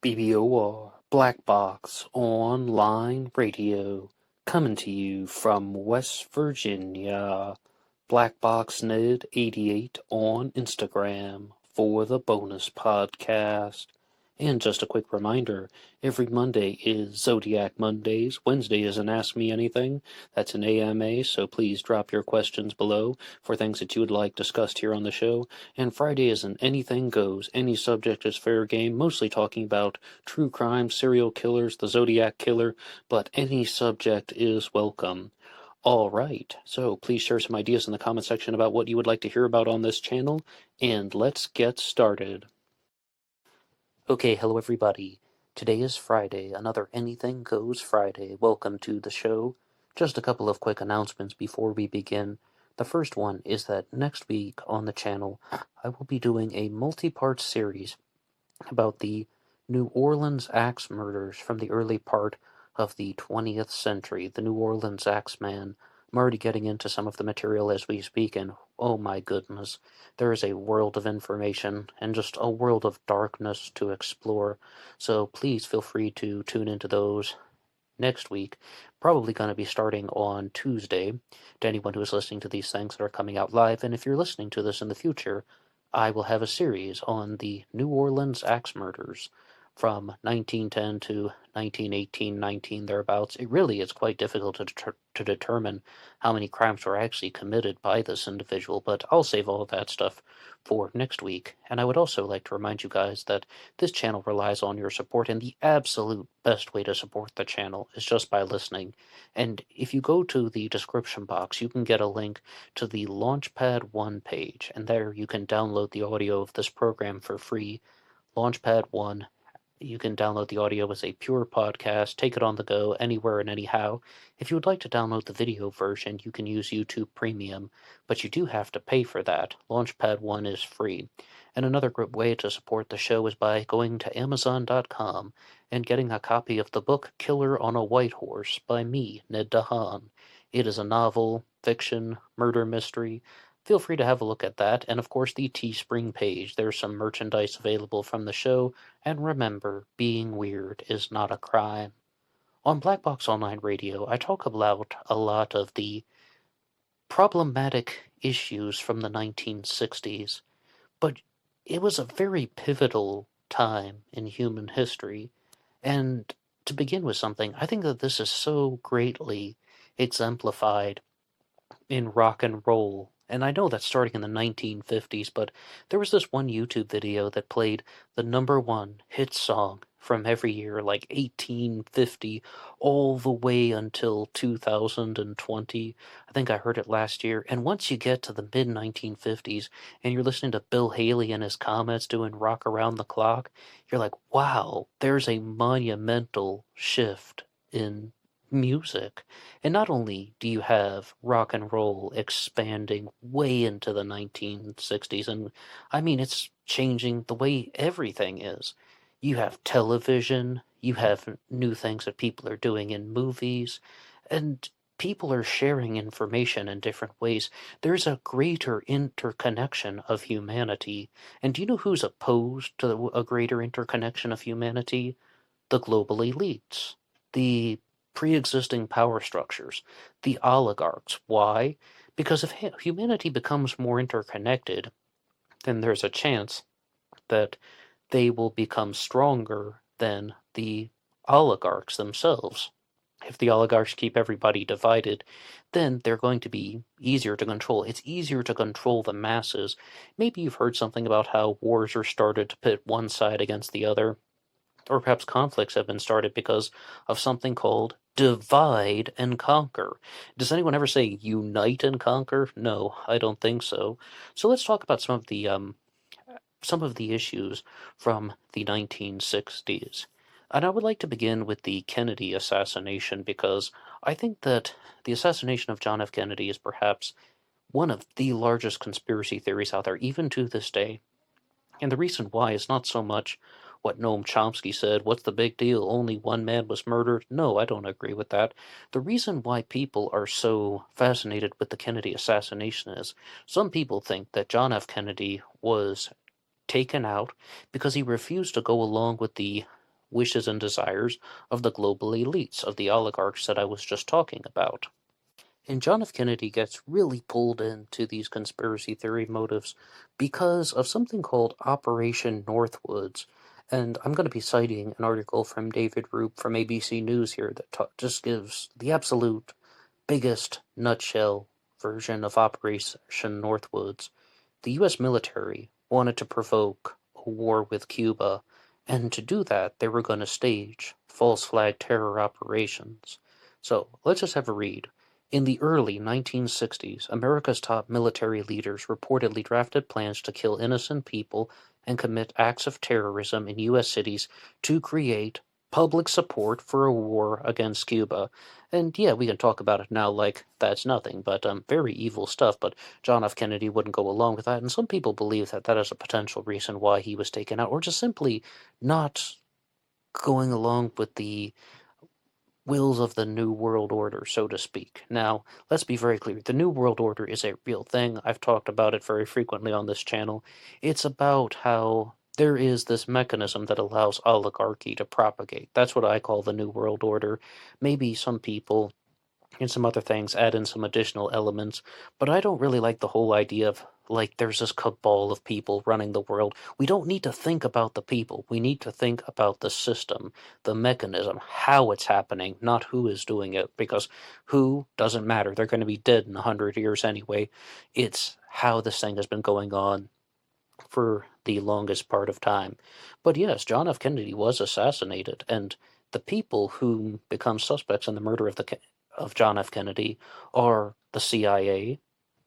BBOR Black Box Online Radio, coming to you from West Virginia. BlackBoxNed88 on Instagram for the bonus podcast. And just a quick reminder, every Monday is Zodiac Mondays. Wednesday is an Ask Me Anything. That's an AMA, so please drop your questions below for things that you would like discussed here on the show. And Friday is an Anything Goes. Any subject is fair game, mostly talking about true crime, serial killers, the Zodiac Killer, but any subject is welcome. Alright, so please share some ideas in the comment section about what you would like to hear about on this channel, and let's get started. Okay, hello everybody. Today is Friday, another Anything Goes Friday. Welcome to the show. Just a couple of quick announcements before we begin. The first one is that next week on the channel, I will be doing a multi-part series about the New Orleans axe murders from the early part of the 20th century. The New Orleans Axeman. I'm already getting into some of the material as we speak, and oh my goodness, there is a world of information and just a world of darkness to explore. So please feel free to tune into those next week. Probably going to be starting on Tuesday, to anyone who is listening to these things that are coming out live. And if you're listening to this in the future, I will have a series on the New Orleans axe murders from 1910 to 1918, 19 thereabouts. It really is quite difficult to determine how many crimes were actually committed by this individual, but I'll save all of that stuff for next week. And I would also like to remind you guys that this channel relies on your support, and the absolute best way to support the channel is just by listening. And if you go to the description box, you can get a link to the LaunchPad 1 page, and there you can download the audio of this program for free. LaunchPad 1. You can download the audio as a pure podcast, take it on the go, anywhere and anyhow. If you would like to download the video version, you can use YouTube Premium, but you do have to pay for that. Launchpad 1 is free. And another great way to support the show is by going to Amazon.com and getting a copy of the book Killer on a White Horse by me, Ned DeHaan. It is a novel, fiction, murder mystery. Feel free to have a look at that, and of course the Teespring page. There's some merchandise available from the show, and remember, being weird is not a crime. On Black Box Online Radio, I talk about a lot of the problematic issues from the 1960s, but it was a very pivotal time in human history, and to begin with something, I think that this is so greatly exemplified in rock and roll. And I know that's starting in the 1950s, but there was this one YouTube video that played the #1 hit song from every year, like 1850, all the way until 2020. I think I heard it last year. And once you get to the mid-1950s and you're listening to Bill Haley and his Comets doing Rock Around the Clock, you're like, wow, there's a monumental shift in music. And not only do you have rock and roll expanding way into the 1960s, and I mean, it's changing the way everything is. You have television, you have new things that people are doing in movies, and people are sharing information in different ways. There's a greater interconnection of humanity. And do you know who's opposed to a greater interconnection of humanity? The global elites. The pre-existing power structures, the oligarchs. Why? Because if humanity becomes more interconnected, then there's a chance that they will become stronger than the oligarchs themselves. If the oligarchs keep everybody divided, then they're going to be easier to control. It's easier to control the masses. Maybe you've heard something about how wars are started to pit one side against the other. Or perhaps conflicts have been started because of something called divide and conquer. Does anyone ever say unite and conquer? No, I don't think so. So let's talk about some of the issues from the 1960s. And I would like to begin with the Kennedy assassination, because I think that the assassination of John F. Kennedy is perhaps one of the largest conspiracy theories out there, even to this day. And the reason why is not so much what Noam Chomsky said, what's the big deal, only one man was murdered. No, I don't agree with that. The reason why people are so fascinated with the Kennedy assassination is some people think that John F. Kennedy was taken out because he refused to go along with the wishes and desires of the global elites, of the oligarchs that I was just talking about. And John F. Kennedy gets really pulled into these conspiracy theory motives because of something called Operation Northwoods. And I'm going to be citing an article from David Roop from ABC News here that just gives the absolute biggest nutshell version of Operation Northwoods. The U.S. military wanted to provoke a war with Cuba, and to do that, they were going to stage false flag terror operations. So let's just have a read. In the early 1960s, America's top military leaders reportedly drafted plans to kill innocent people and commit acts of terrorism in U.S. cities to create public support for a war against Cuba. And yeah, we can talk about it now like that's nothing, but very evil stuff. But John F. Kennedy wouldn't go along with that, and some people believe that that is a potential reason why he was taken out, or just simply not going along with the wills of the New World Order, so to speak. Now, let's be very clear. The New World Order is a real thing. I've talked about it very frequently on this channel. It's about how there is this mechanism that allows oligarchy to propagate. That's what I call the New World Order. Maybe some people and some other things add in some additional elements, but I don't really like the whole idea of like there's this cabal of people running the world. We don't need to think about the people. We need to think about the system, the mechanism, how it's happening, not who is doing it, because who doesn't matter. They're going to be dead in 100 years anyway. It's how this thing has been going on for the longest part of time. But yes, John F. Kennedy was assassinated, and the people who become suspects in the murder of John F. Kennedy are the CIA,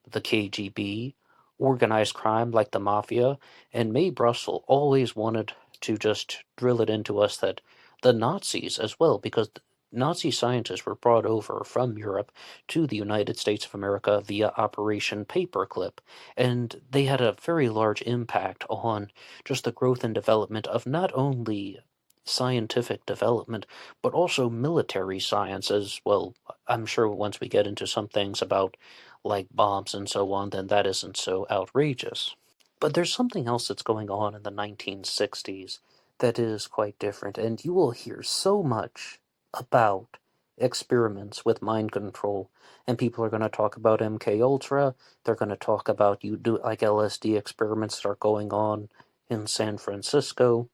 the KGB, organized crime like the Mafia, and Mae Brussel always wanted to just drill it into us that the Nazis as well, because Nazi scientists were brought over from Europe to the United States of America via Operation Paperclip, and they had a very large impact on just the growth and development of not only scientific development, but also military science as well. I'm sure once we get into some things about like bombs and so on, then that isn't so outrageous. But there's something else that's going on in the 1960s that is quite different, and you will hear so much about experiments with mind control, and people are going to talk about MK Ultra. They're going to talk about you do like LSD experiments that are going on in San Francisco.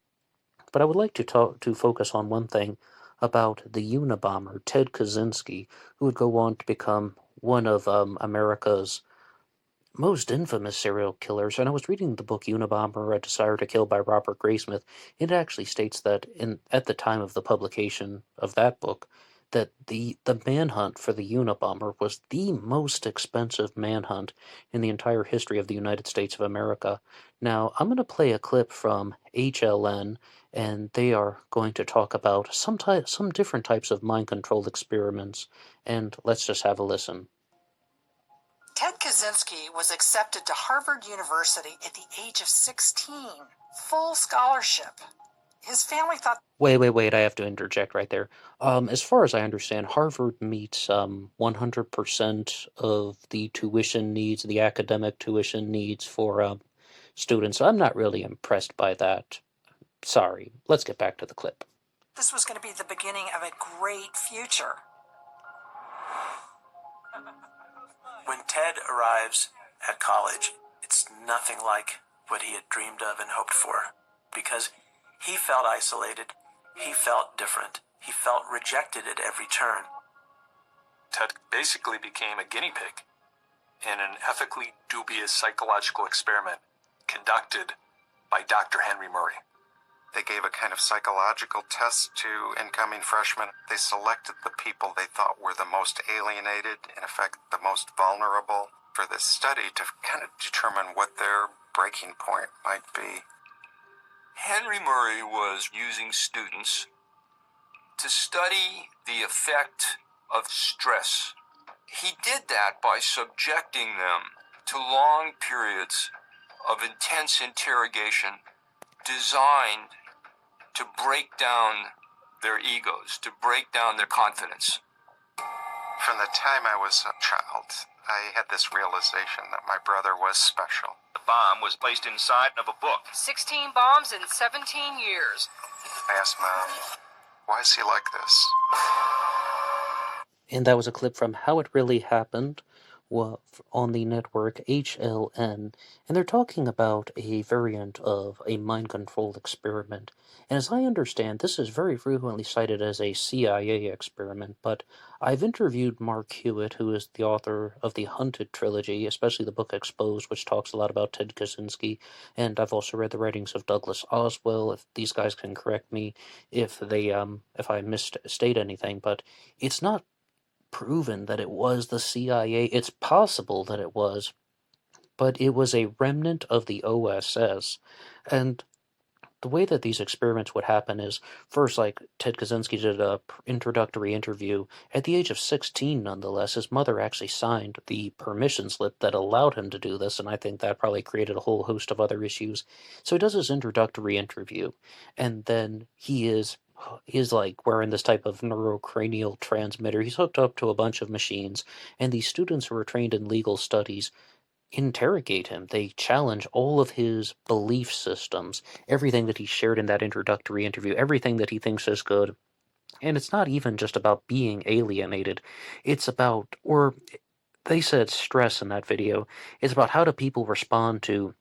But I would like to focus on one thing about the Unabomber Ted Kaczynski, who would go on to become one of America's most infamous serial killers. And I was reading the book Unabomber: A Desire to Kill by Robert Graysmith. It actually states that at the time of the publication of that book, that the manhunt for the Unabomber was the most expensive manhunt in the entire history of the United States of America. Now, I'm going to play a clip from HLN, and they are going to talk about some different types of mind control experiments, and let's just have a listen. Ted Kaczynski was accepted to Harvard University at the age of 16, full scholarship. His family thought... Wait, I have to interject right there. As far as I understand, Harvard meets 100% of the tuition needs, the academic tuition needs for students. So I'm not really impressed by that. Sorry. Let's get back to the clip. This was going to be the beginning of a great future. When Ted arrives at college, it's nothing like what he had dreamed of and hoped for, because he felt isolated, he felt different, he felt rejected at every turn. Ted basically became a guinea pig in an ethically dubious psychological experiment conducted by Dr. Henry Murray. They gave a kind of psychological test to incoming freshmen. They selected the people they thought were the most alienated, in effect, the most vulnerable for this study to kind of determine what their breaking point might be. Henry Murray was using students to study the effect of stress. He did that by subjecting them to long periods of intense interrogation designed to break down their egos, to break down their confidence. From the time I was a child, I had this realization that my brother was special. The bomb was placed inside of a book. 16 bombs in 17 years. I asked Mom, why is he like this? And that was a clip from How It Really Happened on the network HLN. And they're talking about a variant of a mind control experiment. And as I understand, this is very frequently cited as a CIA experiment, but I've interviewed Mark Hewitt, who is the author of the Hunted trilogy, especially the book Exposed, which talks a lot about Ted Kaczynski, and I've also read the writings of Douglas Oswell. If these guys can correct me if I misstate anything, but it's not proven that it was the CIA. It's possible that it was, but it was a remnant of the OSS. And the way that these experiments would happen is, first, like Ted Kaczynski did a introductory interview at the age of 16, nonetheless. His mother actually signed the permission slip that allowed him to do this, and I think that probably created a whole host of other issues. So he does his introductory interview, and then he's like wearing this type of neurocranial transmitter. He's hooked up to a bunch of machines, and these students who are trained in legal studies interrogate him. They challenge all of his belief systems, everything that he shared in that introductory interview, everything that he thinks is good. And it's not even just about being alienated. It's about, or they said stress in that video, it's about how do people respond to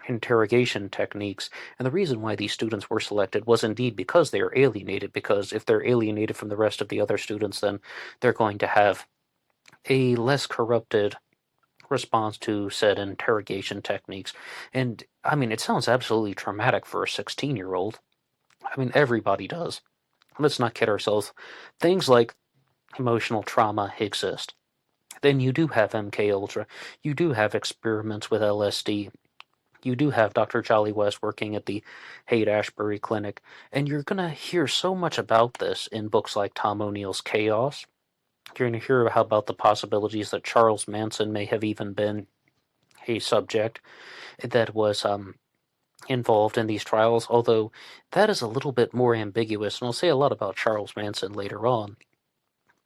interrogation techniques. And the reason why these students were selected was indeed because they are alienated, because if they're alienated from the rest of the other students, then they're going to have a less corrupted response to said interrogation techniques. And I mean, it sounds absolutely traumatic for a 16-year-old. I mean, everybody does. Let's not kid ourselves. Things like emotional trauma exist. Then you do have MK Ultra. You do have experiments with LSD. You do have Dr. Jolly West working at the Haight-Ashbury Clinic. And you're going to hear so much about this in books like Tom O'Neill's Chaos. You're going to hear about the possibilities that Charles Manson may have even been a subject that was involved in these trials, although that is a little bit more ambiguous, and I'll say a lot about Charles Manson later on.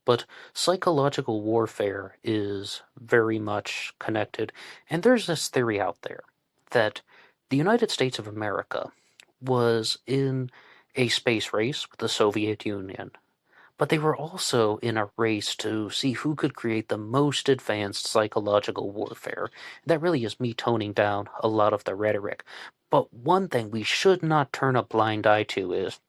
But psychological warfare is very much connected, and there's this theory out there that the United States of America was in a space race with the Soviet Union, but they were also in a race to see who could create the most advanced psychological warfare. That really is me toning down a lot of the rhetoric. But one thing we should not turn a blind eye to is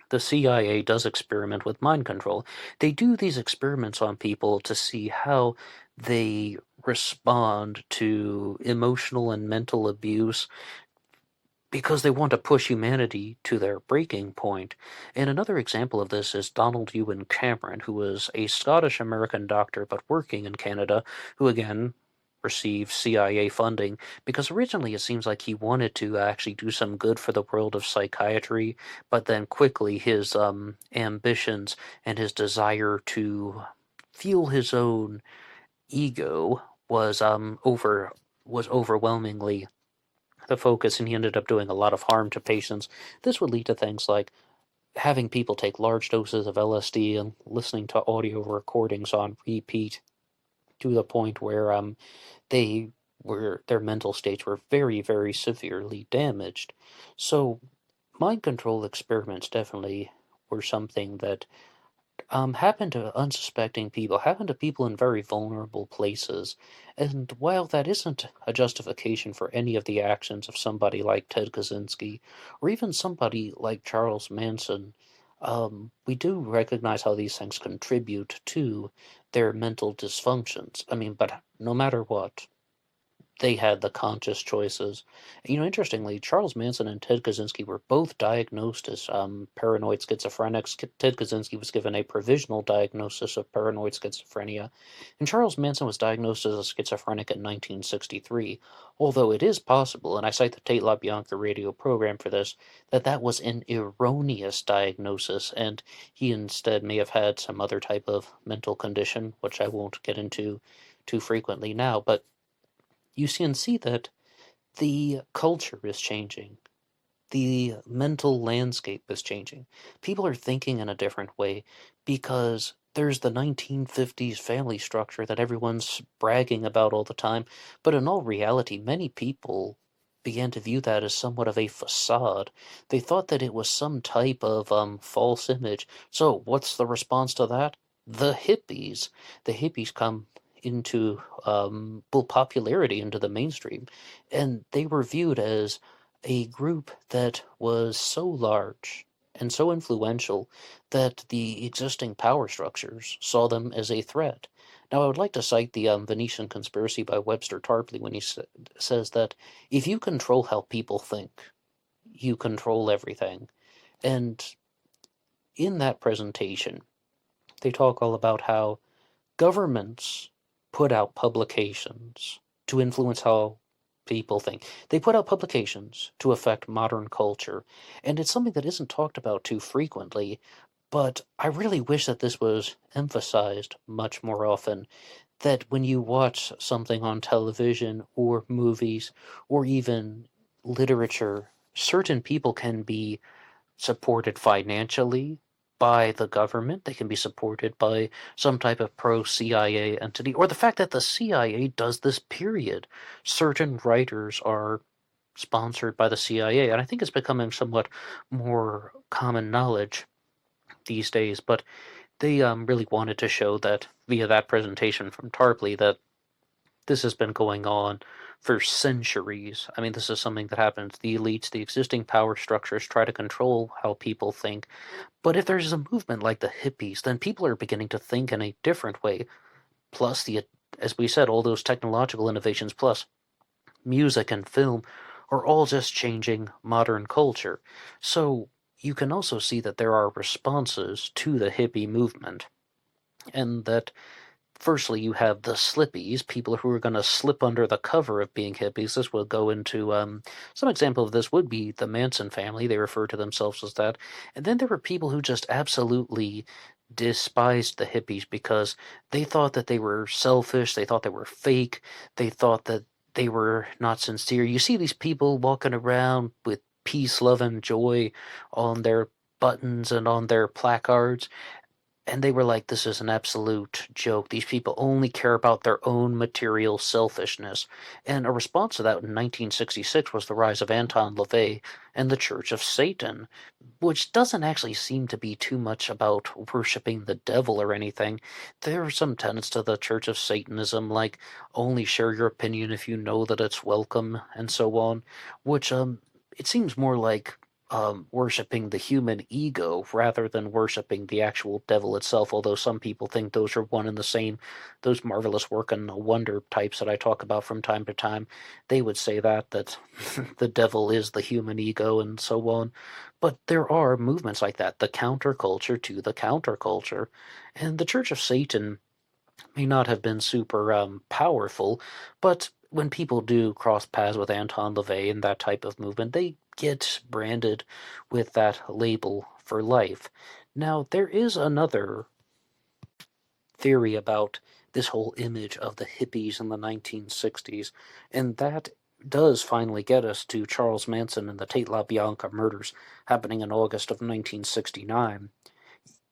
the CIA does experiment with mind control. They do these experiments on people to see how they respond to emotional and mental abuse because they want to push humanity to their breaking point. And another example of this is Donald Ewan Cameron, who was a Scottish-American doctor but working in Canada, who again received CIA funding, because originally it seems like he wanted to actually do some good for the world of psychiatry, but then quickly his ambitions and his desire to fuel his own ego was overwhelmingly the focus, and he ended up doing a lot of harm to patients. This would lead to things like having people take large doses of LSD and listening to audio recordings on repeat to the point where their mental states were very, very severely damaged. So mind control experiments definitely were something that happened to unsuspecting people, happened to people in very vulnerable places. And while that isn't a justification for any of the actions of somebody like Ted Kaczynski, or even somebody like Charles Manson, we do recognize how these things contribute to their mental dysfunctions. I mean, but no matter what, they had the conscious choices. You know, interestingly, Charles Manson and Ted Kaczynski were both diagnosed as paranoid schizophrenics. Ted Kaczynski was given a provisional diagnosis of paranoid schizophrenia, and Charles Manson was diagnosed as a schizophrenic in 1963, although it is possible, and I cite the Tate LaBianca radio program for this, that that was an erroneous diagnosis, and he instead may have had some other type of mental condition, which I won't get into too frequently now, but you can see that the culture is changing. The mental landscape is changing. People are thinking in a different way because there's the 1950s family structure that everyone's bragging about all the time. But in all reality, many people began to view that as somewhat of a facade. They thought that it was some type of false image. So what's the response to that? The hippies. The hippies come into popularity into the mainstream, and they were viewed as a group that was so large and so influential that the existing power structures saw them as a threat. Now, I would like to cite the Venetian Conspiracy by Webster Tarpley when he says that if you control how people think, you control everything. And in that presentation, they talk all about how governments put out publications to influence how people think. They put out publications to affect modern culture, and it's something that isn't talked about too frequently, but I really wish that this was emphasized much more often, that when you watch something on television or movies or even literature, certain people can be supported financially by the government. They can be supported by some type of pro-CIA entity, or the fact that the CIA does this, period. Certain writers are sponsored by the CIA, and I think it's becoming somewhat more common knowledge these days, but they really wanted to show that via that presentation from Tarpley that this has been going on for centuries. I mean, this is something that happens. The elites, the existing power structures try to control how people think. But if there's a movement like the hippies, then people are beginning to think in a different way. Plus, as we said, all those technological innovations, plus music and film, are all just changing modern culture. So you can also see that there are responses to the hippie movement. And that firstly, you have the slippies, people who are going to slip under the cover of being hippies. This will go into some example of this would be the Manson family. They refer to themselves as that. And then there were people who just absolutely despised the hippies because they thought that they were selfish. They thought they were fake. They thought that they were not sincere. You see these people walking around with peace, love, and joy on their buttons and on their placards. And they were like, this is an absolute joke. These people only care about their own material selfishness. And a response to that in 1966 was the rise of Anton LaVey and the Church of Satan, which doesn't actually seem to be too much about worshiping the devil or anything. There are some tenets to the Church of Satanism, like only share your opinion if you know that it's welcome, and so on, which it seems more like worshipping the human ego rather than worshipping the actual devil itself, although some people think those are one and the same. Those marvelous work and wonder types that I talk about from time to time, they would say that the devil is the human ego and so on. But there are movements like that, the counterculture to the counterculture. And the Church of Satan may not have been super powerful, but when people do cross paths with Anton LaVey and that type of movement, they get branded with that label for life. Now, there is another theory about this whole image of the hippies in the 1960s, and that does finally get us to Charles Manson and the Tate LaBianca murders happening in August of 1969.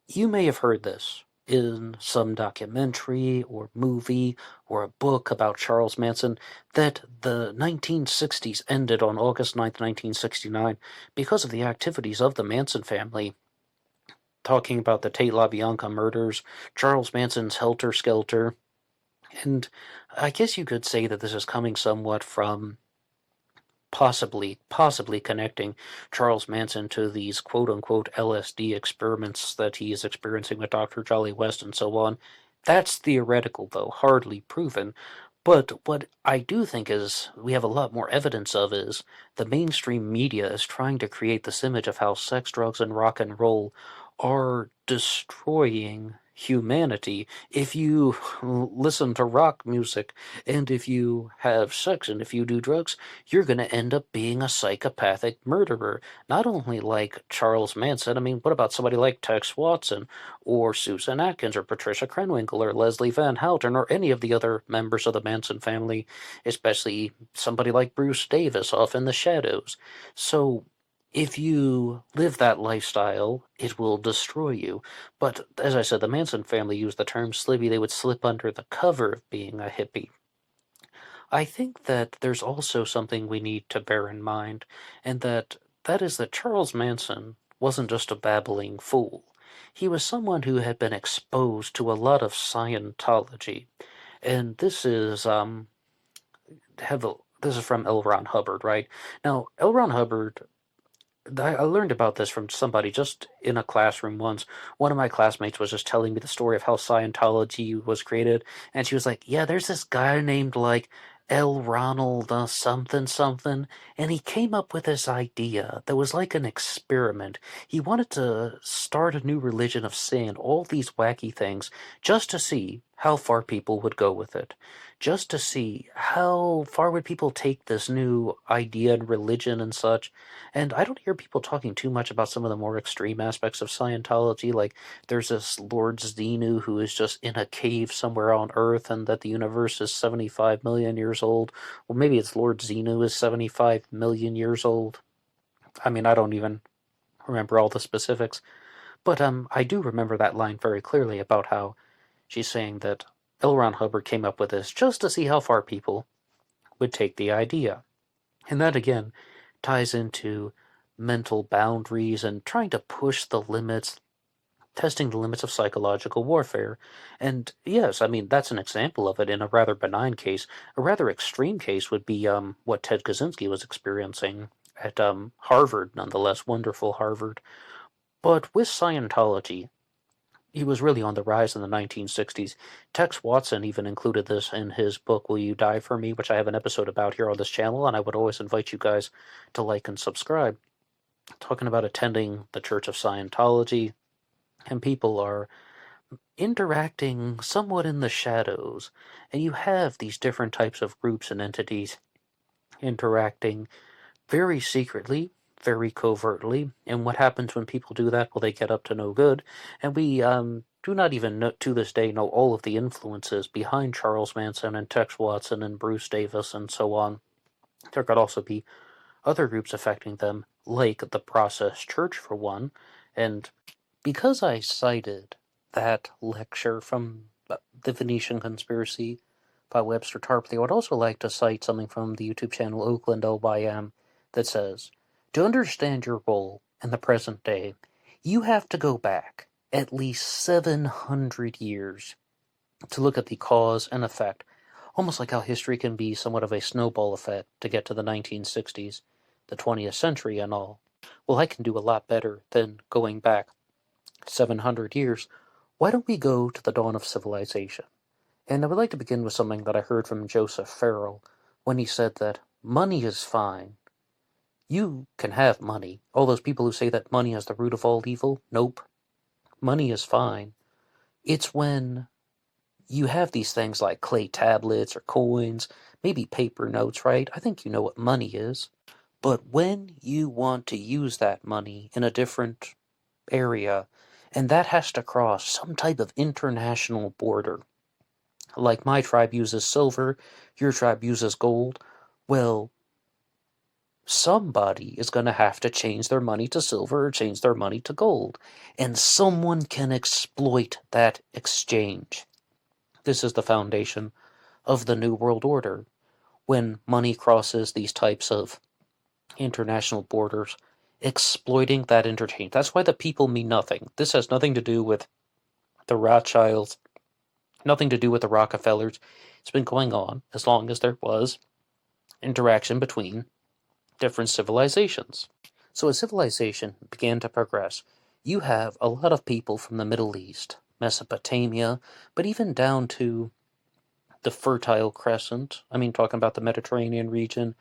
You may have heard this in some documentary or movie or a book about Charles Manson, that the 1960s ended on August 9th, 1969 because of the activities of the Manson family. Talking about the Tate LaBianca murders, Charles Manson's Helter Skelter, and I guess you could say that this is coming somewhat from possibly connecting Charles Manson to these quote-unquote LSD experiments that he is experiencing with Dr. Jolly West and so on. That's theoretical, though, hardly proven. But what I do think is we have a lot more evidence of is the mainstream media is trying to create this image of how sex, drugs, and rock and roll are destroying humanity. If you listen to rock music, and if you have sex, and if you do drugs, you're going to end up being a psychopathic murderer. Not only like Charles Manson, I mean, what about somebody like Tex Watson, or Susan Atkins, or Patricia Krenwinkel, or Leslie Van Houten, or any of the other members of the Manson family, especially somebody like Bruce Davis off in the shadows. So if you live that lifestyle, it will destroy you. But as I said, the Manson family used the term slippy. They would slip under the cover of being a hippie. I think that there's also something we need to bear in mind, and that is that Charles Manson wasn't just a babbling fool. He was someone who had been exposed to a lot of Scientology. And this is from L. Ron Hubbard, right? Now, L. Ron Hubbard, I learned about this from somebody just in a classroom once. One of my classmates was just telling me the story of how Scientology was created, and she was like, "Yeah, there's this guy named like L. Ronald something something, and he came up with this idea that was like an experiment. He wanted to start a new religion of saying all these wacky things just to see how far people would go with it." Just to see how far would people take this new idea and religion and such. And I don't hear people talking too much about some of the more extreme aspects of Scientology, like there's this Lord Xenu who is just in a cave somewhere on Earth and that the universe is 75 million years old. Well, maybe it's Lord Xenu is 75 million years old. I mean, I don't even remember all the specifics. But I do remember that line very clearly about how she's saying that L. Ron Hubbard came up with this just to see how far people would take the idea. And that, again, ties into mental boundaries and trying to push the limits, testing the limits of psychological warfare. And yes, I mean, that's an example of it in a rather benign case. A rather extreme case would be what Ted Kaczynski was experiencing at Harvard, nonetheless, wonderful Harvard. But with Scientology, he was really on the rise in the 1960s. Tex Watson even included this in his book, Will You Die For Me, which I have an episode about here on this channel, and I would always invite you guys to like and subscribe. Talking about attending the Church of Scientology, and people are interacting somewhat in the shadows, and you have these different types of groups and entities interacting very secretly, very covertly, and what happens when people do that? Well, they get up to no good, and we do not even know, to this day, know all of the influences behind Charles Manson and Tex Watson and Bruce Davis and so on. There could also be other groups affecting them, like the Process Church for one, and because I cited that lecture from The Venetian Conspiracy by Webster Tarpley, I would also like to cite something from the YouTube channel Oakland LYM that says, to understand your role in the present day, you have to go back at least 700 years to look at the cause and effect, almost like how history can be somewhat of a snowball effect to get to the 1960s, the 20th century and all. Well, I can do a lot better than going back 700 years. Why don't we go to the dawn of civilization? And I would like to begin with something that I heard from Joseph Farrell when he said that money is fine. You can have money. All those people who say that money is the root of all evil, nope. Money is fine. It's when you have these things like clay tablets or coins, maybe paper notes, right? I think you know what money is. But when you want to use that money in a different area, and that has to cross some type of international border, like my tribe uses silver, your tribe uses gold, well, somebody is going to have to change their money to silver or change their money to gold. And someone can exploit that exchange. This is the foundation of the New World Order. When money crosses these types of international borders, exploiting that interchange. That's why the people mean nothing. This has nothing to do with the Rothschilds, nothing to do with the Rockefellers. It's been going on as long as there was interaction between different civilizations. So as civilization began to progress, you have a lot of people from the Middle East, Mesopotamia, but even down to the Fertile Crescent. I mean, talking about the Mediterranean region,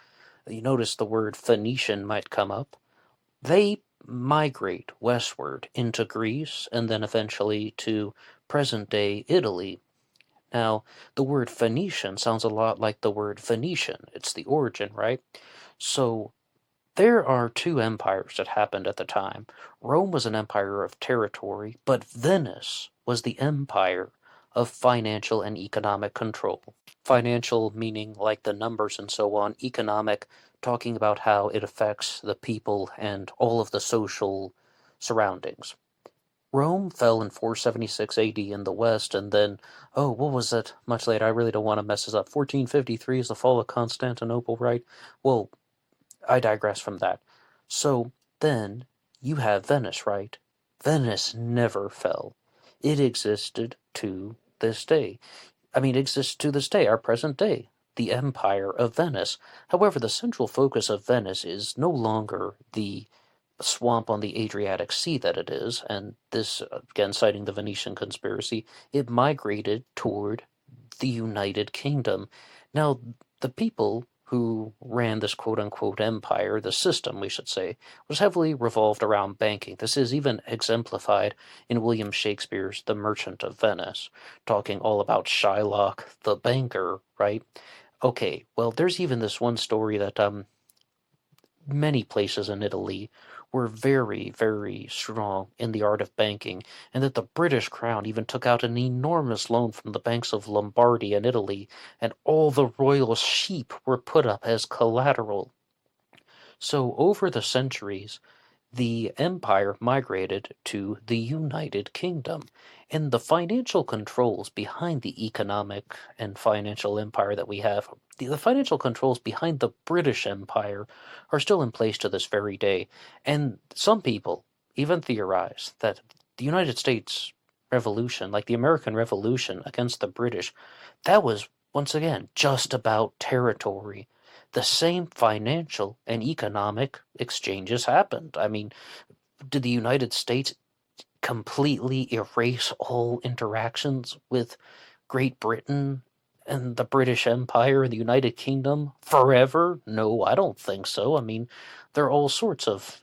you notice the word Phoenician might come up. They migrate westward into Greece and then eventually to present-day Italy. Now, the word Phoenician sounds a lot like the word Venetian. It's the origin, right? So there are two empires that happened at the time. Rome was an empire of territory, but Venice was the empire of financial and economic control. Financial meaning like the numbers and so on, economic talking about how it affects the people and all of the social surroundings. Rome fell in 476 AD in the West, and then, what was it? Much later, I really don't want to mess this up. 1453 is the fall of Constantinople, right? Well, I digress from that. So, then, you have Venice, right? Venice never fell. It existed to this day. Exists to this day, our present day. The Empire of Venice. However, the central focus of Venice is no longer the swamp on the Adriatic Sea that it is, and this, again, citing the Venetian conspiracy, it migrated toward the United Kingdom. Now, the people who ran this quote-unquote empire, the system, we should say, was heavily revolved around banking. This is even exemplified in William Shakespeare's The Merchant of Venice, talking all about Shylock the banker, right? Okay, well, there's even this one story that many places in Italy were very, very strong in the art of banking, and that the British crown even took out an enormous loan from the banks of Lombardy and Italy, and all the royal sheep were put up as collateral. So over the centuries, the empire migrated to the United Kingdom, and the financial controls behind the economic and financial empire that we have, the financial controls behind the British Empire are still in place to this very day. And some people even theorize that the United States Revolution, like the American Revolution against the British, that was, once again, just about territory. The same financial and economic exchanges happened. Did the United States completely erase all interactions with Great Britain and the British Empire and the United Kingdom forever? No, I don't think so. There are all sorts of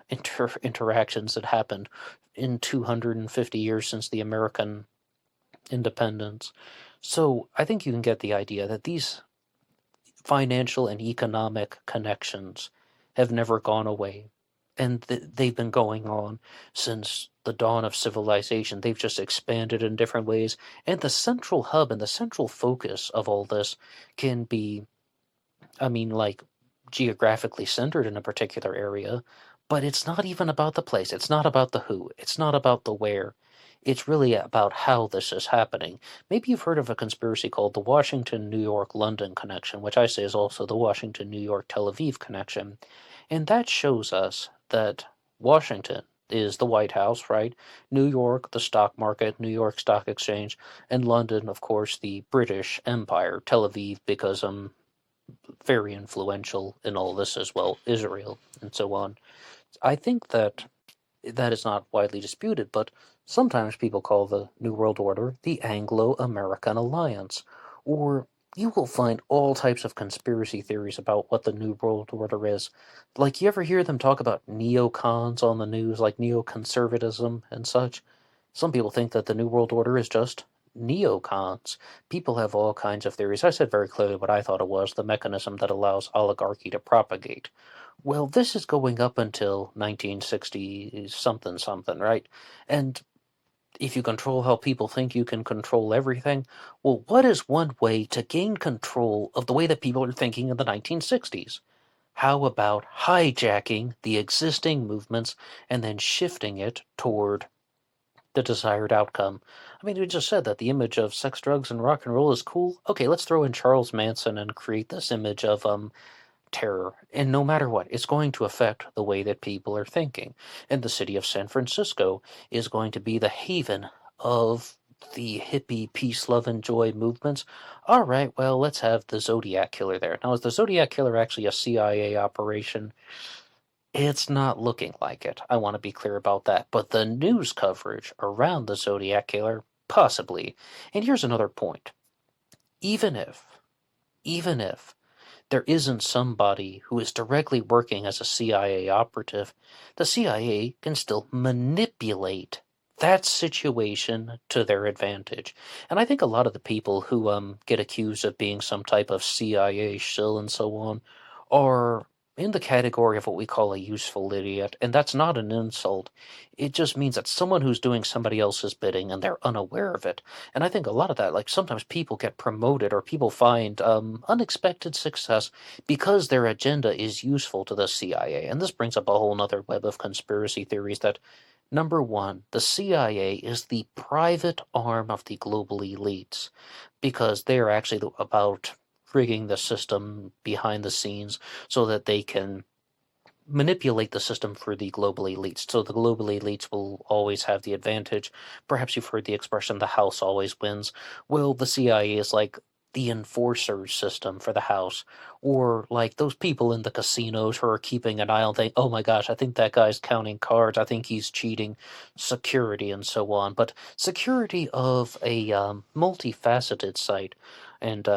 interactions that happened in 250 years since the American independence. So I think you can get the idea that these financial and economic connections have never gone away, and they've been going on since the dawn of civilization. They've just expanded in different ways, and the central hub and the central focus of all this can be, geographically centered in a particular area, but it's not even about the place. It's not about the who. It's not about the where. It's really about how this is happening. Maybe you've heard of a conspiracy called the Washington, New York, London connection, which I say is also the Washington, New York, Tel Aviv connection. And that shows us that Washington is the White House, right? New York, the stock market, New York Stock Exchange, and London, of course, the British Empire, Tel Aviv, because very influential in all this as well, Israel, and so on. I think that is not widely disputed, but sometimes people call the New World Order the Anglo-American Alliance, or you will find all types of conspiracy theories about what the New World Order is. Like, you ever hear them talk about neocons on the news, like neoconservatism and such? Some people think that the New World Order is just neocons. People have all kinds of theories. I said very clearly what I thought it was, the mechanism that allows oligarchy to propagate. Well, this is going up until 1960 something, right? And if you control how people think, you can control everything. Well, what is one way to gain control of the way that people are thinking in the 1960s? How about hijacking the existing movements and then shifting it toward the desired outcome? We just said that the image of sex, drugs, and rock and roll is cool. Okay, let's throw in Charles Manson and create this image of terror, and no matter what, it's going to affect the way that people are thinking. And the city of San Francisco is going to be the haven of the hippie peace, love, and joy movements. All right, well, let's have the Zodiac Killer there. Now, is the Zodiac Killer actually a CIA operation? It's not looking like it. I want to be clear about that. But the news coverage around the Zodiac Killer, possibly. And here's another point. Even if there isn't somebody who is directly working as a CIA operative, the CIA can still manipulate that situation to their advantage. And I think a lot of the people who get accused of being some type of CIA shill and so on are in the category of what we call a useful idiot, and that's not an insult. It just means that someone who's doing somebody else's bidding and they're unaware of it. And I think a lot of that, like sometimes people get promoted or people find unexpected success because their agenda is useful to the CIA. And this brings up a whole other web of conspiracy theories that Number one, the CIA is the private arm of the global elites because they're actually about rigging the system behind the scenes so that they can manipulate the system for the global elites. So the global elites will always have the advantage. Perhaps you've heard the expression, the house always wins. Well, the CIA is like the enforcer system for the house, or like those people in the casinos who are keeping an eye on things. Oh my gosh, I think that guy's counting cards. I think he's cheating. Security and so on. But security of a multifaceted site, and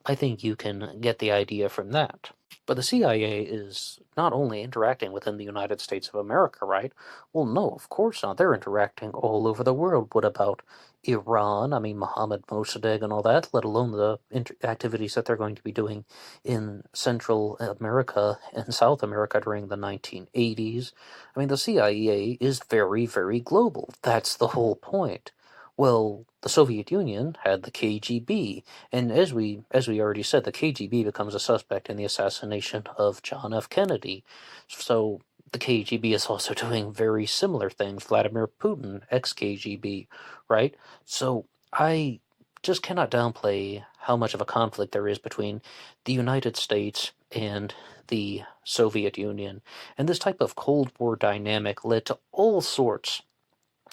I think you can get the idea from that. But the CIA is not only interacting within the United States of America, right? Well, no, of course not. They're interacting all over the world. What about Iran? I mean, Mohammed Mossadegh and all that, let alone the activities that they're going to be doing in Central America and South America during the 1980s. I mean, the CIA is very, very global. That's the whole point. Well, the Soviet Union had the KGB, and as we already said, the KGB becomes a suspect in the assassination of John F. Kennedy. So the KGB is also doing very similar things. Vladimir Putin, ex-KGB, right? So I just cannot downplay how much of a conflict there is between the United States and the Soviet Union. And this type of Cold War dynamic led to all sorts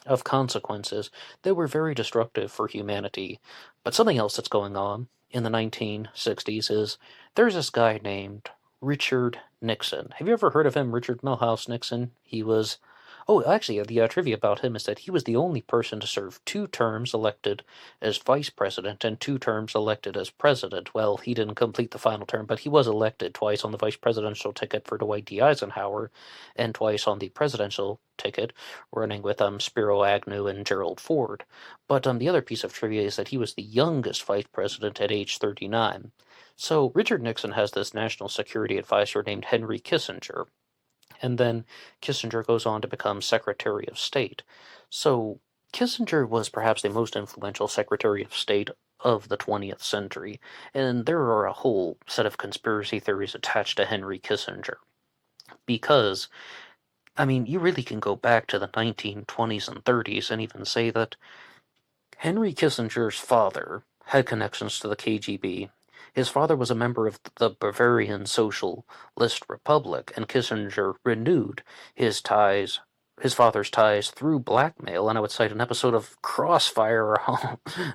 of consequences that were very destructive for humanity. But something else that's going on in the 1960s is there's this guy named Richard Nixon. Have you ever heard of him, Richard Milhouse Nixon? He was... Oh, actually, the trivia about him is that he was the only person to serve 2 terms elected as vice president and 2 terms elected as president. Well, he didn't complete the final term, but he was elected twice on the vice presidential ticket for Dwight D. Eisenhower and twice on the presidential ticket, running with Spiro Agnew and Gerald Ford. But the other piece of trivia is that he was the youngest vice president at age 39. So Richard Nixon has this national security advisor named Henry Kissinger. And then Kissinger goes on to become Secretary of State. So Kissinger was perhaps the most influential Secretary of State of the 20th century, and there are a whole set of conspiracy theories attached to Henry Kissinger. Because, I mean, you really can go back to the 1920s and 30s and even say that Henry Kissinger's father had connections to the KGB. His father was a member of the Bavarian Socialist Republic, and Kissinger renewed his father's ties through blackmail, and I would cite an episode of Crossfire,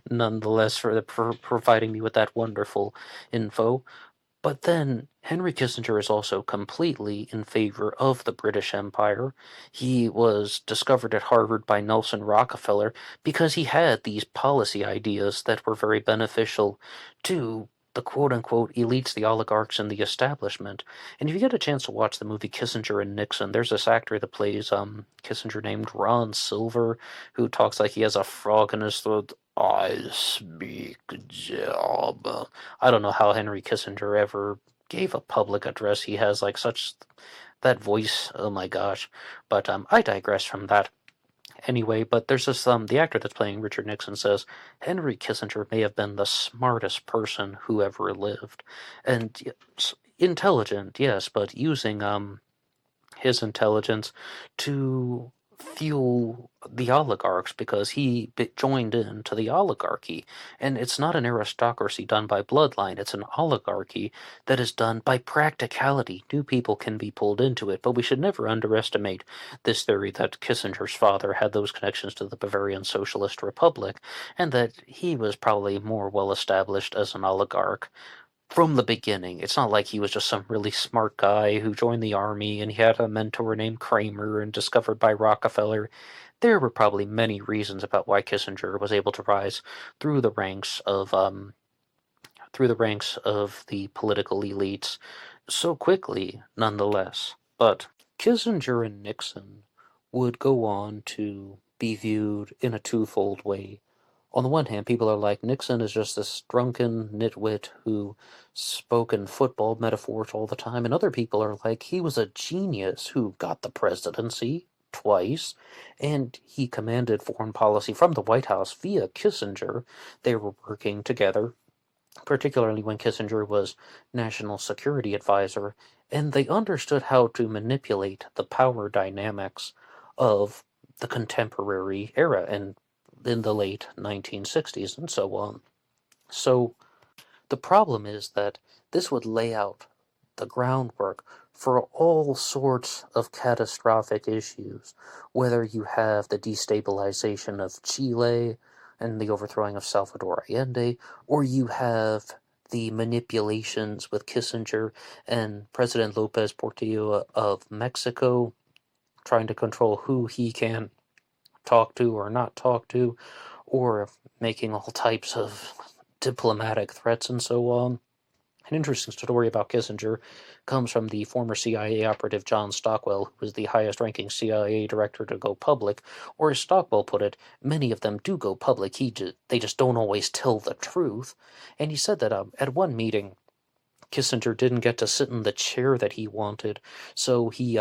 nonetheless, for providing me with that wonderful info. But then Henry Kissinger is also completely in favor of the British Empire. He was discovered at Harvard by Nelson Rockefeller because he had these policy ideas that were very beneficial to the quote-unquote elites, the oligarchs, and the establishment. And if you get a chance to watch the movie Kissinger and Nixon, there's this actor that plays Kissinger named Ron Silver, who talks like he has a frog in his throat. I speak job. I don't know how Henry Kissinger ever gave a public address. He has like such that voice. Oh my gosh. But I digress from that. Anyway, but there's this the actor that's playing Richard Nixon says Henry Kissinger may have been the smartest person who ever lived, and intelligent, yes, but using his intelligence to fuel the oligarchs because he joined into the oligarchy. And it's not an aristocracy done by bloodline, it's an oligarchy that is done by practicality. New people can be pulled into it, but we should never underestimate this theory that Kissinger's father had those connections to the Bavarian Socialist Republic, and that he was probably more well established as an oligarch from the beginning. It's not like he was just some really smart guy who joined the army and he had a mentor named Kramer and discovered by Rockefeller. There were probably many reasons about why Kissinger was able to rise through the ranks of the political elites so quickly, nonetheless. But Kissinger and Nixon would go on to be viewed in a twofold way. On the one hand, people are like, Nixon is just this drunken nitwit who spoke in football metaphors all the time, and other people are like, he was a genius who got the presidency twice, and he commanded foreign policy from the White House via Kissinger. They were working together, particularly when Kissinger was National Security Advisor, and they understood how to manipulate the power dynamics of the contemporary era and in the late 1960s and so on. So the problem is that this would lay out the groundwork for all sorts of catastrophic issues, whether you have the destabilization of Chile and the overthrowing of Salvador Allende, or you have the manipulations with Kissinger and President Lopez Portillo of Mexico trying to control who he can talk to or not talk to, or making all types of diplomatic threats and so on. An interesting story about Kissinger comes from the former CIA operative John Stockwell, who was the highest-ranking CIA director to go public, or as Stockwell put it, many of them do go public, they just don't always tell the truth. And he said that at one meeting, Kissinger didn't get to sit in the chair that he wanted, so he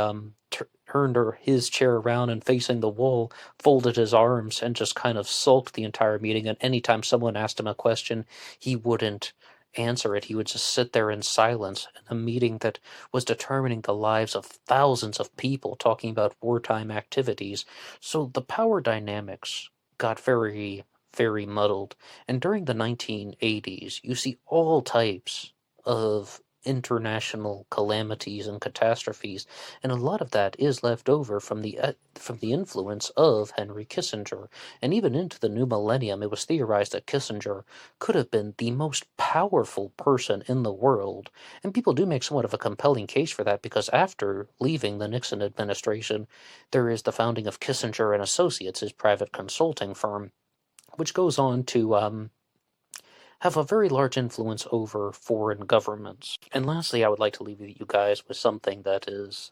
turned his chair around and facing the wall, folded his arms, and just kind of sulked the entire meeting. And anytime someone asked him a question, he wouldn't answer it. He would just sit there in silence in a meeting that was determining the lives of thousands of people, talking about wartime activities. So the power dynamics got very, very muddled. And during the 1980s, you see all types of international calamities and catastrophes, and a lot of that is left over from the influence of Henry Kissinger. And even into the new millennium, it was theorized that Kissinger could have been the most powerful person in the world, and people do make somewhat of a compelling case for that, because after leaving the Nixon administration, there is the founding of Kissinger and Associates, his private consulting firm, which goes on to have a very large influence over foreign governments. And lastly, I would like to leave you guys with something that is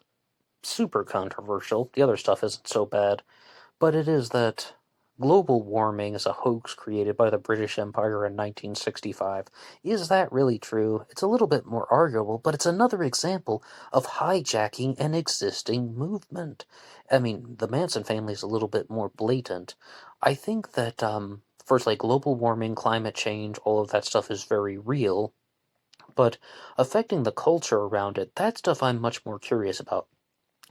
super controversial. The other stuff isn't so bad, but it is that global warming is a hoax created by the British Empire in 1965. Is that really true? It's a little bit more arguable, but it's another example of hijacking an existing movement. I mean, the Manson family is a little bit more blatant. I think that, first, like, global warming, climate change, all of that stuff is very real, but affecting the culture around it, that stuff I'm much more curious about.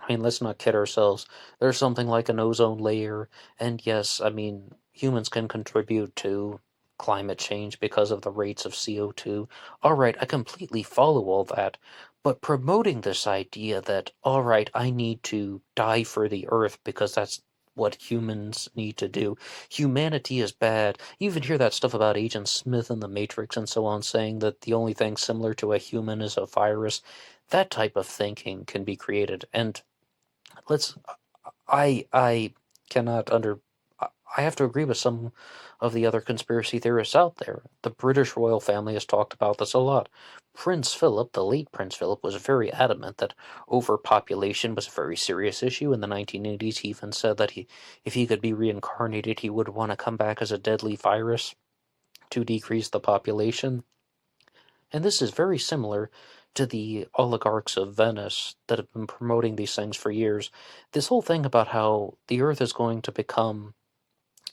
I mean, let's not kid ourselves. There's something like an ozone layer, and yes, I mean, humans can contribute to climate change because of the rates of CO2. All right, I completely follow all that, but promoting this idea that, all right, I need to die for the Earth because that's what humans need to do. Humanity is bad. You even hear that stuff about Agent Smith and the Matrix and so on, saying that the only thing similar to a human is a virus. That type of thinking can be created, and let's I cannot I have to agree with some of the other conspiracy theorists out there. The British royal family has talked about this a lot. Prince Philip, the late Prince Philip, was very adamant that overpopulation was a very serious issue in the 1980s. He even said that if he could be reincarnated, he would want to come back as a deadly virus to decrease the population. And this is very similar to the oligarchs of Venice that have been promoting these things for years. This whole thing about how the Earth is going to become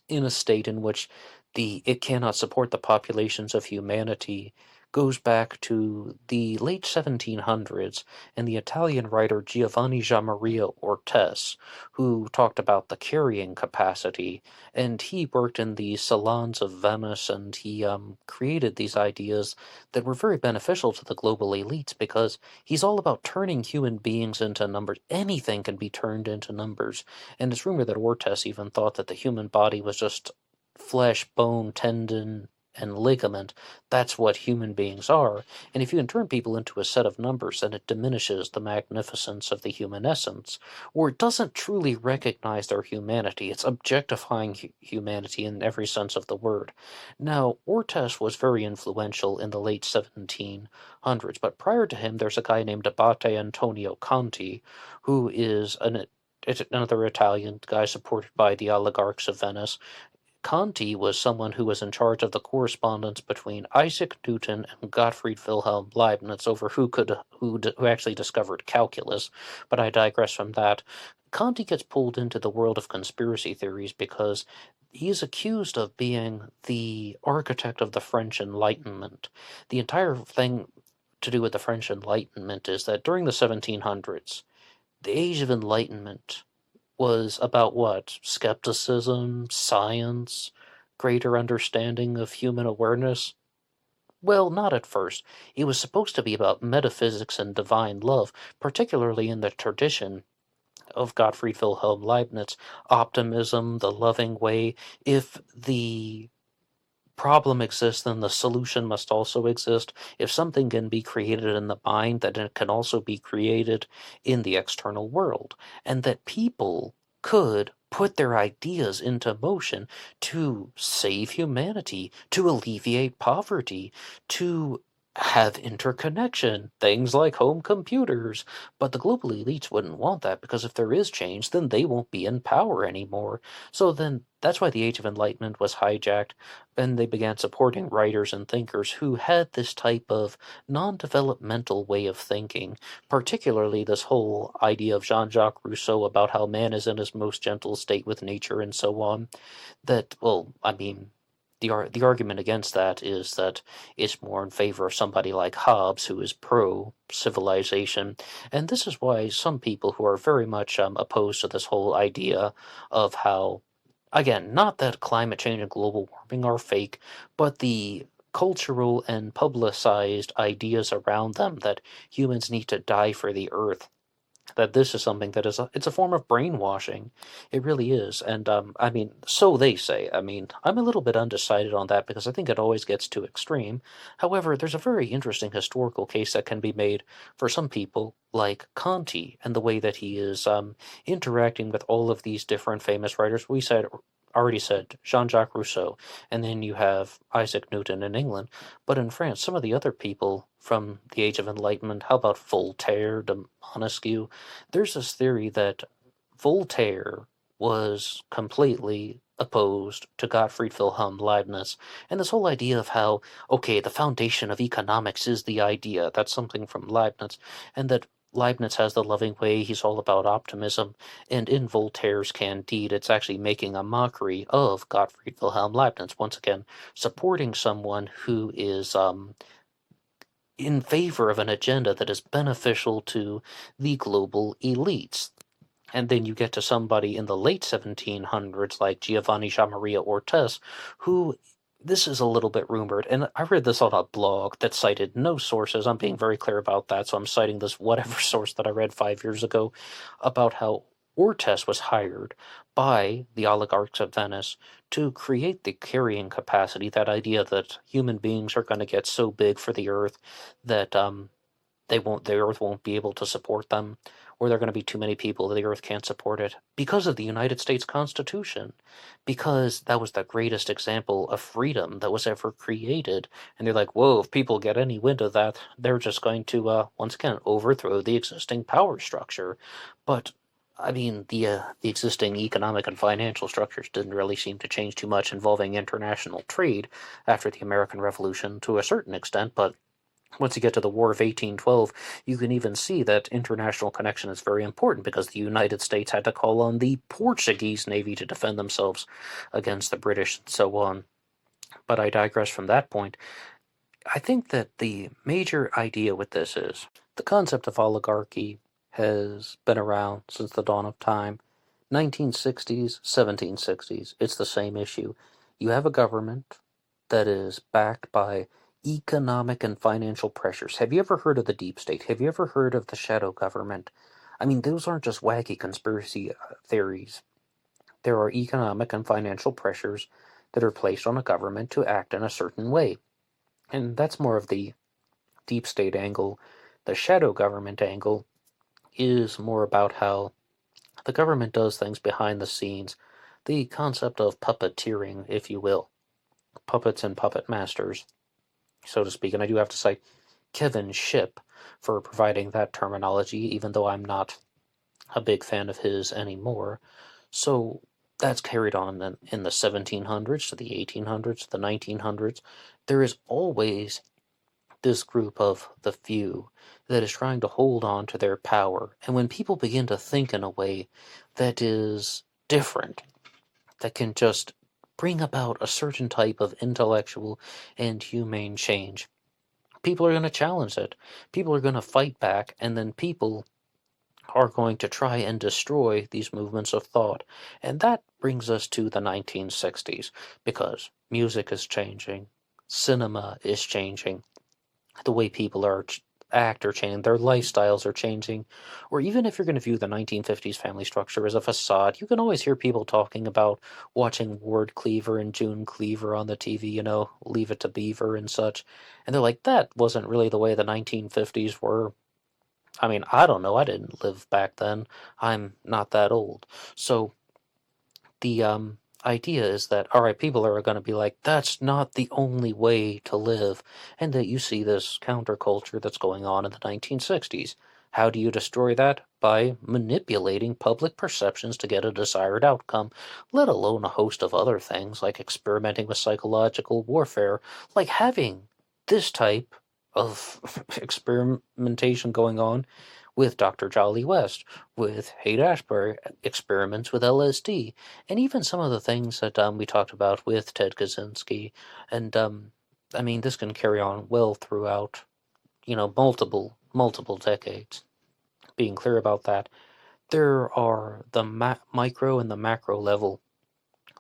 in a state in which it cannot support the populations of humanity goes back to the late 1700s and the Italian writer Giovanni Giammaria Ortes, who talked about the carrying capacity, and he worked in the salons of Venice, and he created these ideas that were very beneficial to the global elites, because he's all about turning human beings into numbers. Anything can be turned into numbers, and it's rumored that Ortes even thought that the human body was just flesh, bone, tendon, and ligament. That's what human beings are. And if you can turn people into a set of numbers, then it diminishes the magnificence of the human essence, or it doesn't truly recognize their humanity. It's objectifying humanity in every sense of the word. Now, Ortes was very influential in the late 1700s, but prior to him, there's a guy named Abate Antonio Conti, who is another Italian guy supported by the oligarchs of Venice. Conti was someone who was in charge of the correspondence between Isaac Newton and Gottfried Wilhelm Leibniz over who actually discovered calculus, but I digress from that. Conti gets pulled into the world of conspiracy theories because he is accused of being the architect of the French Enlightenment. The entire thing to do with the French Enlightenment is that during the 1700s, the Age of Enlightenment was about what? Skepticism, science, greater understanding of human awareness? Well, not at first. It was supposed to be about metaphysics and divine love, particularly in the tradition of Gottfried Wilhelm Leibniz, optimism, the loving way. If the problem exists, then the solution must also exist. If something can be created in the mind, then it can also be created in the external world. And that people could put their ideas into motion to save humanity, to alleviate poverty, to have interconnection, things like home computers. But the global elites wouldn't want that, because if there is change, then they won't be in power anymore. So then that's why the Age of Enlightenment was hijacked, and they began supporting writers and thinkers who had this type of non-developmental way of thinking, particularly this whole idea of Jean-Jacques Rousseau about how man is in his most gentle state with nature and so on. That, well, I mean, the argument against that is that it's more in favor of somebody like Hobbes, who is pro-civilization, and this is why some people who are very much opposed to this whole idea of how, again, not that climate change and global warming are fake, but the cultural and publicized ideas around them that humans need to die for the earth, that this is something that it's a form of brainwashing. It really is. And I mean, so they say. I mean, I'm a little bit undecided on that because I think it always gets too extreme. However, there's a very interesting historical case that can be made for some people, like Conti, and the way that he is interacting with all of these different famous writers. Already said Jean-Jacques Rousseau, and then you have Isaac Newton in England. But in France, some of the other people from the Age of Enlightenment, how about Voltaire, de Montesquieu? There's this theory that Voltaire was completely opposed to Gottfried Wilhelm Leibniz, and this whole idea of how, okay, the foundation of economics is the idea, that's something from Leibniz, and that Leibniz has the loving way, he's all about optimism, and in Voltaire's Candide, it's actually making a mockery of Gottfried Wilhelm Leibniz, once again, supporting someone who is in favor of an agenda that is beneficial to the global elites. And then you get to somebody in the late 1700s like Giovanni Giammaria Ortes, who, this is a little bit rumored, and I read this on a blog that cited no sources. I'm being very clear about that, so I'm citing this whatever source that I read 5 years ago, about how Ortes was hired by the oligarchs of Venice to create the carrying capacity, that idea that human beings are going to get so big for the earth that the earth won't be able to support them, or there are going to be too many people that the earth can't support it, because of the United States Constitution, because that was the greatest example of freedom that was ever created. And they're like, whoa, if people get any wind of that, they're just going to, once again, overthrow the existing power structure. But I mean, the existing economic and financial structures didn't really seem to change too much involving international trade after the American Revolution to a certain extent, but once you get to the War of 1812, you can even see that international connection is very important, because the United States had to call on the Portuguese Navy to defend themselves against the British and so on. But I digress from that point. I think that the major idea with this is the concept of oligarchy has been around since the dawn of time. 1960s, 1760s, it's the same issue. You have a government that is backed by economic and financial pressures. Have you ever heard of the deep state? Have you ever heard of the shadow government? I mean, those aren't just wacky conspiracy theories. There are economic and financial pressures that are placed on a government to act in a certain way. And that's more of the deep state angle. The shadow government angle is more about how the government does things behind the scenes. The concept of puppeteering, if you will. Puppets and puppet masters, so to speak. And I do have to cite Kevin Shipp for providing that terminology, even though I'm not a big fan of his anymore. So that's carried on in the 1700s to the 1800s to the 1900s. There is always this group of the few that is trying to hold on to their power. And when people begin to think in a way that is different, that can just bring about a certain type of intellectual and humane change, people are going to challenge it. People are going to fight back, and then people are going to try and destroy these movements of thought. And that brings us to the 1960s, because music is changing, cinema is changing, the way people act are changing, their lifestyles are changing. Or even if you're going to view the 1950s family structure as a facade, you can always hear people talking about watching Ward Cleaver and June Cleaver on the TV, Leave It to Beaver and such. And they're like, that wasn't really the way the 1950s were. I mean, I don't know. I didn't live back then. I'm not that old. So the idea is that, all right, people are going to be like, that's not the only way to live, and that you see this counterculture that's going on in the 1960s. How do you destroy that? By manipulating public perceptions to get a desired outcome, let alone a host of other things, like experimenting with psychological warfare, like having this type of experimentation going on with Dr. Jolly West, with Haight-Ashbury, experiments with LSD, and even some of the things that we talked about with Ted Kaczynski. And I mean, this can carry on well throughout, multiple decades. Being clear about that, there are the micro and the macro level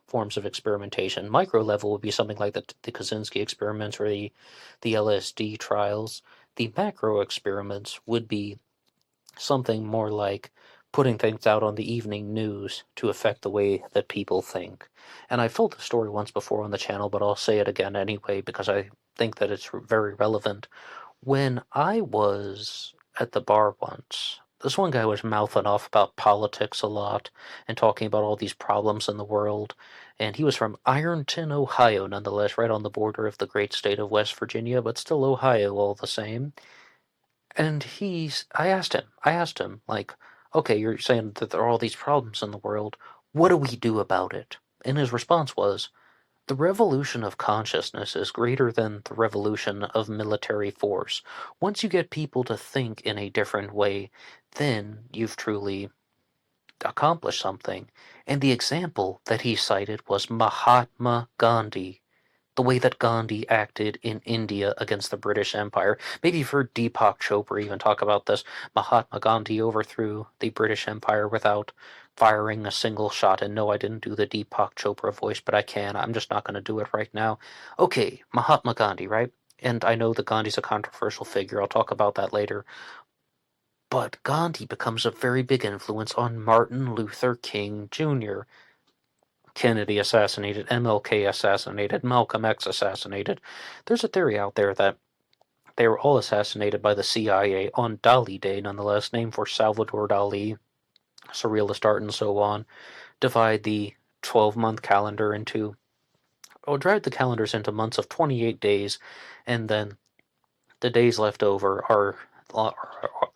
forms of experimentation. Micro level would be something like the Kaczynski experiments or the LSD trials. The macro experiments would be something more like putting things out on the evening news to affect the way that people think. And I've told the story once before on the channel, but I'll say it again anyway because I think that it's very relevant. When I was at the bar once, this one guy was mouthing off about politics a lot and talking about all these problems in the world. And he was from Ironton, Ohio, nonetheless, right on the border of the great state of West Virginia, but still Ohio all the same. And I asked him, like, okay, you're saying that there are all these problems in the world. What do we do about it? And his response was, the revolution of consciousness is greater than the revolution of military force. Once you get people to think in a different way, then you've truly accomplished something. And the example that he cited was Mahatma Gandhi, the way that Gandhi acted in India against the British Empire. Maybe you've heard Deepak Chopra even talk about this. Mahatma Gandhi overthrew the British Empire without firing a single shot. And no, I didn't do the Deepak Chopra voice, but I can. I'm just not going to do it right now. Okay, Mahatma Gandhi, right? And I know that Gandhi's a controversial figure. I'll talk about that later. But Gandhi becomes a very big influence on Martin Luther King Jr., Kennedy assassinated, MLK assassinated, Malcolm X assassinated. There's a theory out there that they were all assassinated by the CIA on Dali Day, nonetheless, named for Salvador Dali, surrealist art and so on. Divide the 12-month calendar drive the calendars into months of 28 days, and then the days left over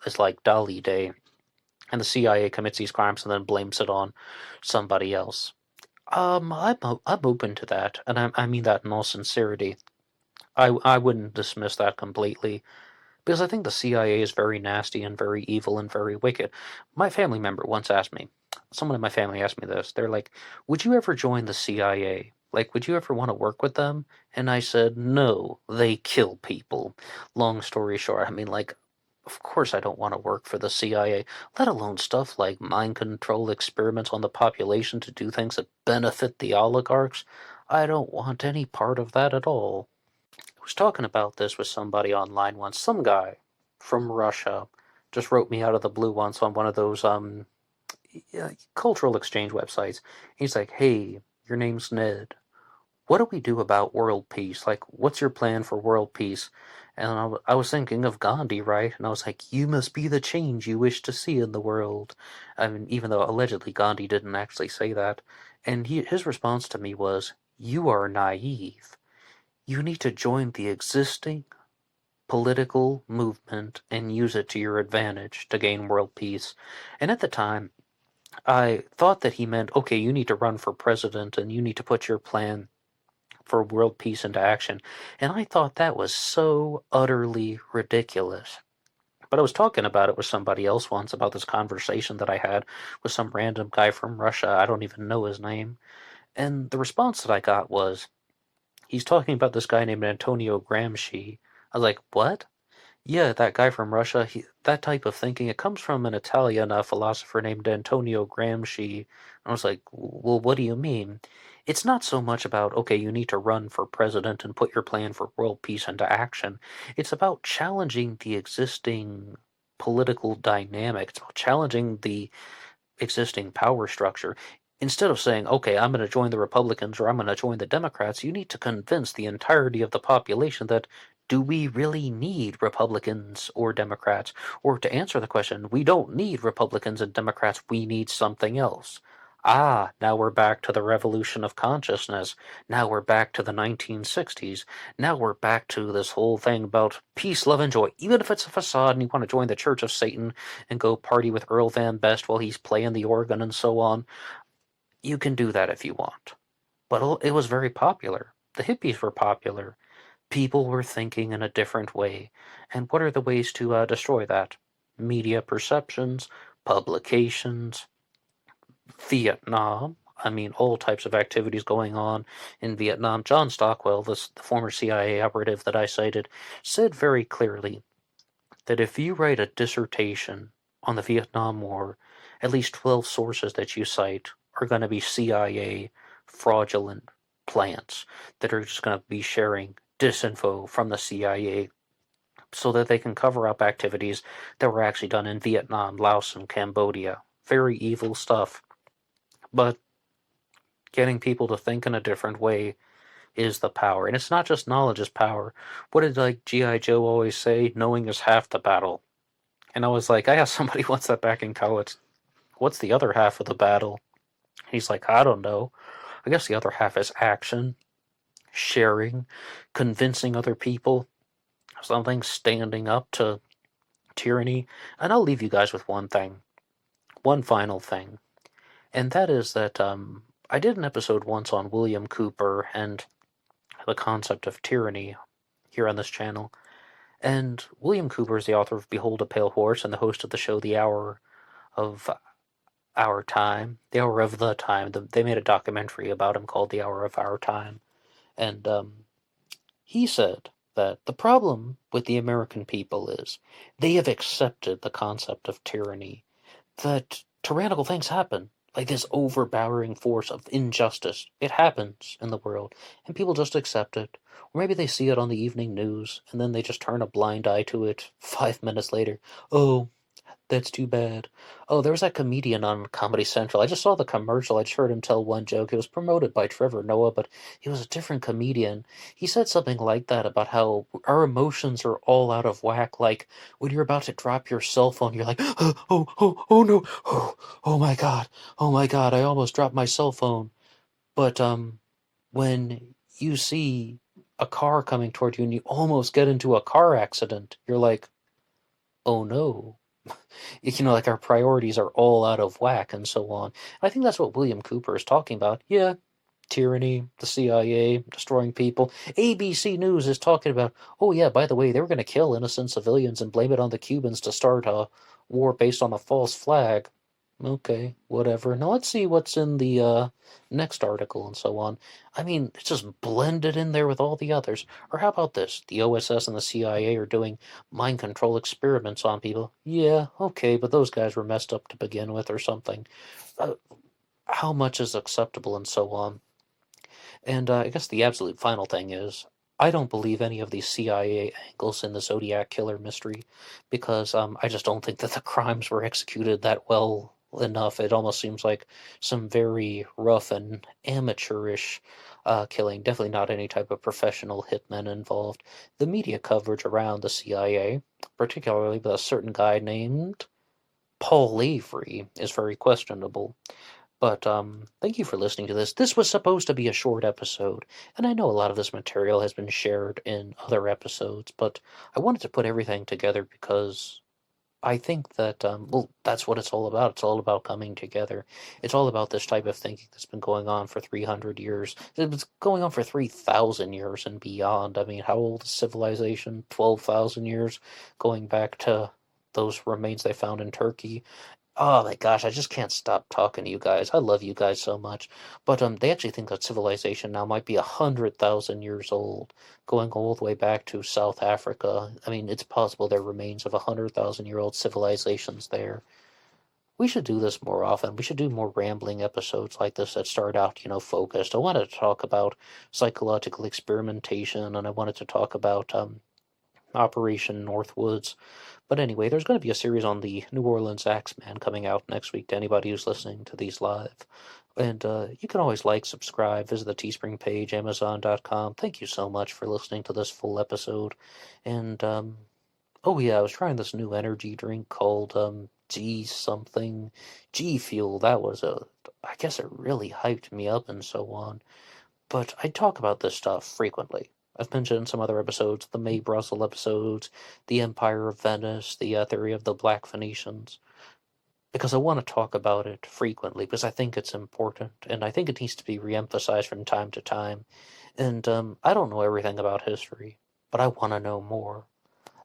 is like Dali Day, and the CIA commits these crimes and then blames it on somebody else. I'm open to that, and I mean that in all sincerity. I wouldn't dismiss that completely, because I think the CIA is very nasty and very evil and very wicked. My family member once asked me, someone in my family asked me this, they're like, would you ever join the CIA? Like, would you ever want to work with them? And I said, no, they kill people. Long story short, I mean, like, of course I don't want to work for the CIA, let alone stuff like mind control experiments on the population to do things that benefit the oligarchs. I don't want any part of that at all. I was talking about this with somebody online once. Some guy from Russia just wrote me out of the blue once on one of those cultural exchange websites. He's like, hey, your name's Ned. What do we do about world peace? Like, what's your plan for world peace? And I was thinking of Gandhi, right? And I was like, you must be the change you wish to see in the world. I mean, even though allegedly Gandhi didn't actually say that. And his response to me was, you are naive. You need to join the existing political movement and use it to your advantage to gain world peace. And at the time, I thought that he meant, okay, you need to run for president and you need to put your plan for world peace into action. And I thought that was so utterly ridiculous. But I was talking about it with somebody else once about this conversation that I had with some random guy from Russia. I don't even know his name. And the response that I got was, he's talking about this guy named Antonio Gramsci. I was like, what? Yeah, that guy from Russia, that type of thinking, it comes from an Italian philosopher named Antonio Gramsci. I was like, well, what do you mean? It's not so much about, okay, you need to run for president and put your plan for world peace into action. It's about challenging the existing political dynamic. It's about challenging the existing power structure. Instead of saying, okay, I'm going to join the Republicans or I'm going to join the Democrats, you need to convince the entirety of the population that do we really need Republicans or Democrats? Or to answer the question, we don't need Republicans and Democrats, we need something else. Ah, now we're back to the revolution of consciousness. Now we're back to the 1960s. Now we're back to this whole thing about peace, love, and joy. Even if it's a facade and you want to join the Church of Satan and go party with Earl Van Best while he's playing the organ and so on, you can do that if you want. But it was very popular. The hippies were popular. People were thinking in a different way. And what are the ways to destroy that? Media perceptions, publications, Vietnam. I mean, all types of activities going on in Vietnam. John Stockwell, the former CIA operative that I cited, said very clearly that if you write a dissertation on the Vietnam War, at least 12 sources that you cite are going to be CIA fraudulent plants that are just going to be sharing disinfo from the CIA so that they can cover up activities that were actually done in Vietnam, Laos, and Cambodia. Very evil stuff. But getting people to think in a different way is the power. And it's not just knowledge is power. What did like G.I. Joe always say? Knowing is half the battle. And I was like, I asked somebody once that back in college, what's the other half of the battle? He's like, I don't know. I guess the other half is action, sharing, convincing other people, something, standing up to tyranny. And I'll leave you guys with one thing, one final thing. And that is that I did an episode once on William Cooper and the concept of tyranny here on this channel. And William Cooper is the author of Behold a Pale Horse and the host of the show The Hour of Our Time, The Hour of the Time. They made a documentary about him called The Hour of Our Time. And he said that the problem with the American people is they have accepted the concept of tyranny, that tyrannical things happen. Like this overpowering force of injustice. It happens in the world, and people just accept it. Or maybe they see it on the evening news, and then they just turn a blind eye to it 5 minutes later. Oh, that's too bad. Oh, there was that comedian on Comedy Central. I just saw the commercial. I just heard him tell one joke. It was promoted by Trevor Noah, but he was a different comedian. He said something like that about how our emotions are all out of whack. Like when you're about to drop your cell phone, you're like, oh no, oh my God, I almost dropped my cell phone. But when you see a car coming toward you and you almost get into a car accident, you're like, oh no. Like our priorities are all out of whack and so on. I think that's what William Cooper is talking about. Yeah, tyranny, the CIA, destroying people. ABC News is talking about, oh yeah, by the way, they were going to kill innocent civilians and blame it on the Cubans to start a war based on a false flag. Okay, whatever. Now let's see what's in the next article and so on. I mean, it's just blended in there with all the others. Or how about this? The OSS and the CIA are doing mind control experiments on people. Yeah, okay, but those guys were messed up to begin with or something. How much is acceptable and so on. And I guess the absolute final thing is, I don't believe any of these CIA angles in the Zodiac Killer mystery because I just don't think that the crimes were executed that well enough. It almost seems like some very rough and amateurish killing. Definitely not any type of professional hitmen involved. The media coverage around the CIA, particularly with a certain guy named Paul Avery, is very questionable. But thank you for listening to this. This was supposed to be a short episode, and I know a lot of this material has been shared in other episodes, but I wanted to put everything together because I think that, well, that's what it's all about. It's all about coming together. It's all about this type of thinking that's been going on for 300 years. It's going on for 3,000 years and beyond. I mean, how old is civilization? 12,000 years, going back to those remains they found in Turkey. Oh my gosh, I just can't stop talking to you guys. I love you guys so much. But they actually think that civilization now might be 100,000 years old, going all the way back to South Africa. I mean, it's possible there remains of 100,000-year-old civilizations there. We should do this more often. We should do more rambling episodes like this that start out, focused. I wanted to talk about psychological experimentation, and I wanted to talk about Operation Northwoods. But anyway, there's going to be a series on the New Orleans Axeman coming out next week to anybody who's listening to these live. And you can always subscribe, visit the Teespring page, Amazon.com. Thank you so much for listening to this full episode. And, oh yeah, I was trying this new energy drink called G something. G Fuel. I guess it really hyped me up and so on. But I talk about this stuff frequently. I've mentioned in some other episodes, the May Brussels episodes, the Empire of Venice, the theory of the Black Phoenicians, because I want to talk about it frequently, because I think it's important, and I think it needs to be reemphasized from time to time. And I don't know everything about history, but I want to know more.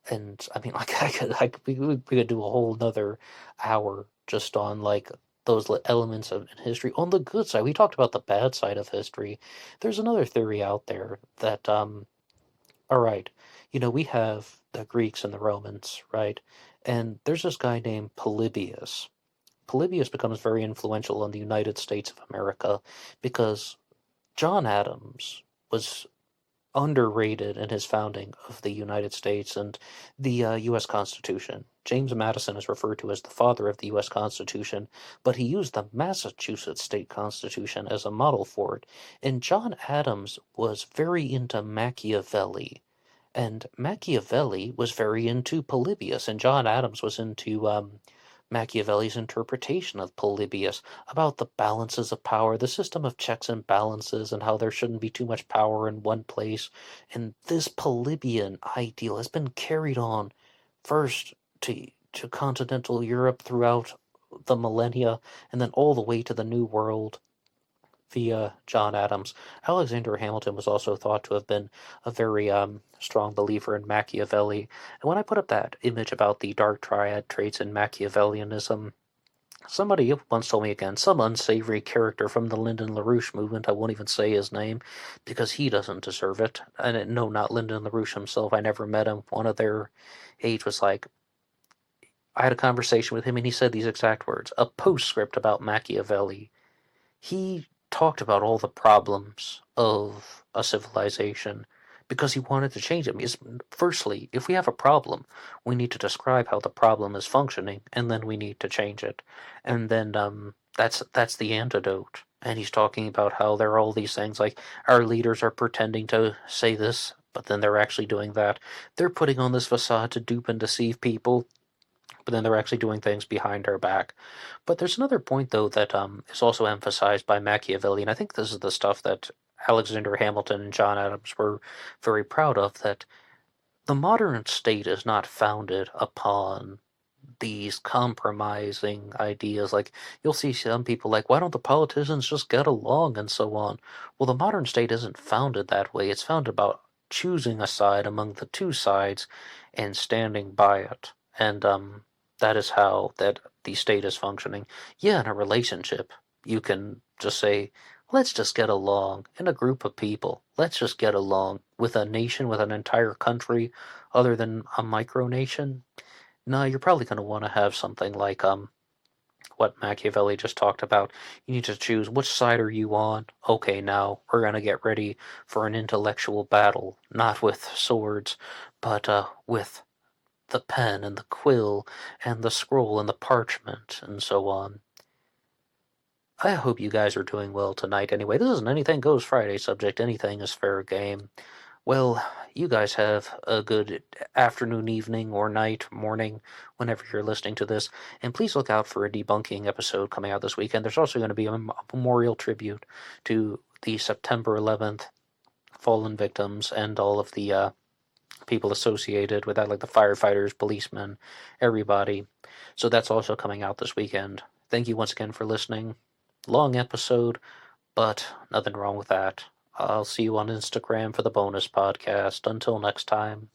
And I mean, we could do a whole another hour just on those elements of history. On the good side, we talked about the bad side of history. There's another theory out there that all right, we have the Greeks and the Romans, right? And there's this guy named Polybius. Polybius becomes very influential in the United States of America because John Adams was underrated in his founding of the United States and the U.S. Constitution. James Madison is referred to as the father of the U.S. Constitution, but he used the Massachusetts state constitution as a model for it. And John Adams was very into Machiavelli, and Machiavelli was very into Polybius, and John Adams was into Machiavelli's interpretation of Polybius about the balances of power, the system of checks and balances, and how there shouldn't be too much power in one place. And this Polybian ideal has been carried on first to continental Europe throughout the millennia, and then all the way to the New World via John Adams. Alexander Hamilton was also thought to have been a very strong believer in Machiavelli. And when I put up that image about the dark triad traits in Machiavellianism, somebody once told me again, some unsavory character from the Lyndon LaRouche movement, I won't even say his name, because he doesn't deserve it. And no, not Lyndon LaRouche himself, I never met him. One of their age was like, I had a conversation with him and he said these exact words, a postscript about Machiavelli. He talked about all the problems of a civilization because he wanted to change it. Because firstly, if we have a problem, we need to describe how the problem is functioning, and then we need to change it. And then that's the antidote. And he's talking about how there are all these things like our leaders are pretending to say this, but then they're actually doing that. They're putting on this facade to dupe and deceive people, but then they're actually doing things behind our back. But there's another point, though, that is also emphasized by Machiavelli, and I think this is the stuff that Alexander Hamilton and John Adams were very proud of, that the modern state is not founded upon these compromising ideas. Like, you'll see some people like, why don't the politicians just get along and so on? Well, the modern state isn't founded that way. It's founded about choosing a side among the two sides and standing by it. And that is how that the state is functioning. Yeah, in a relationship, you can just say, let's just get along. In a group of people, let's just get along. With a nation, with an entire country, other than a micronation, no, you're probably going to want to have something like what Machiavelli just talked about. You need to choose which side are you on. Okay, now we're going to get ready for an intellectual battle, not with swords, but with the pen and the quill and the scroll and the parchment and so on. I hope you guys are doing well tonight. Anyway, this is an Anything Goes Friday subject. Anything is fair game. Well, you guys have a good afternoon, evening, or night, morning, whenever you're listening to this. And please look out for a debunking episode coming out this weekend. There's also going to be a memorial tribute to the September 11th fallen victims and all of the people associated with that, like the firefighters, policemen, everybody. So that's also coming out this weekend. Thank you once again for listening. Long episode, but nothing wrong with that. I'll see you on Instagram for the bonus podcast. Until next time.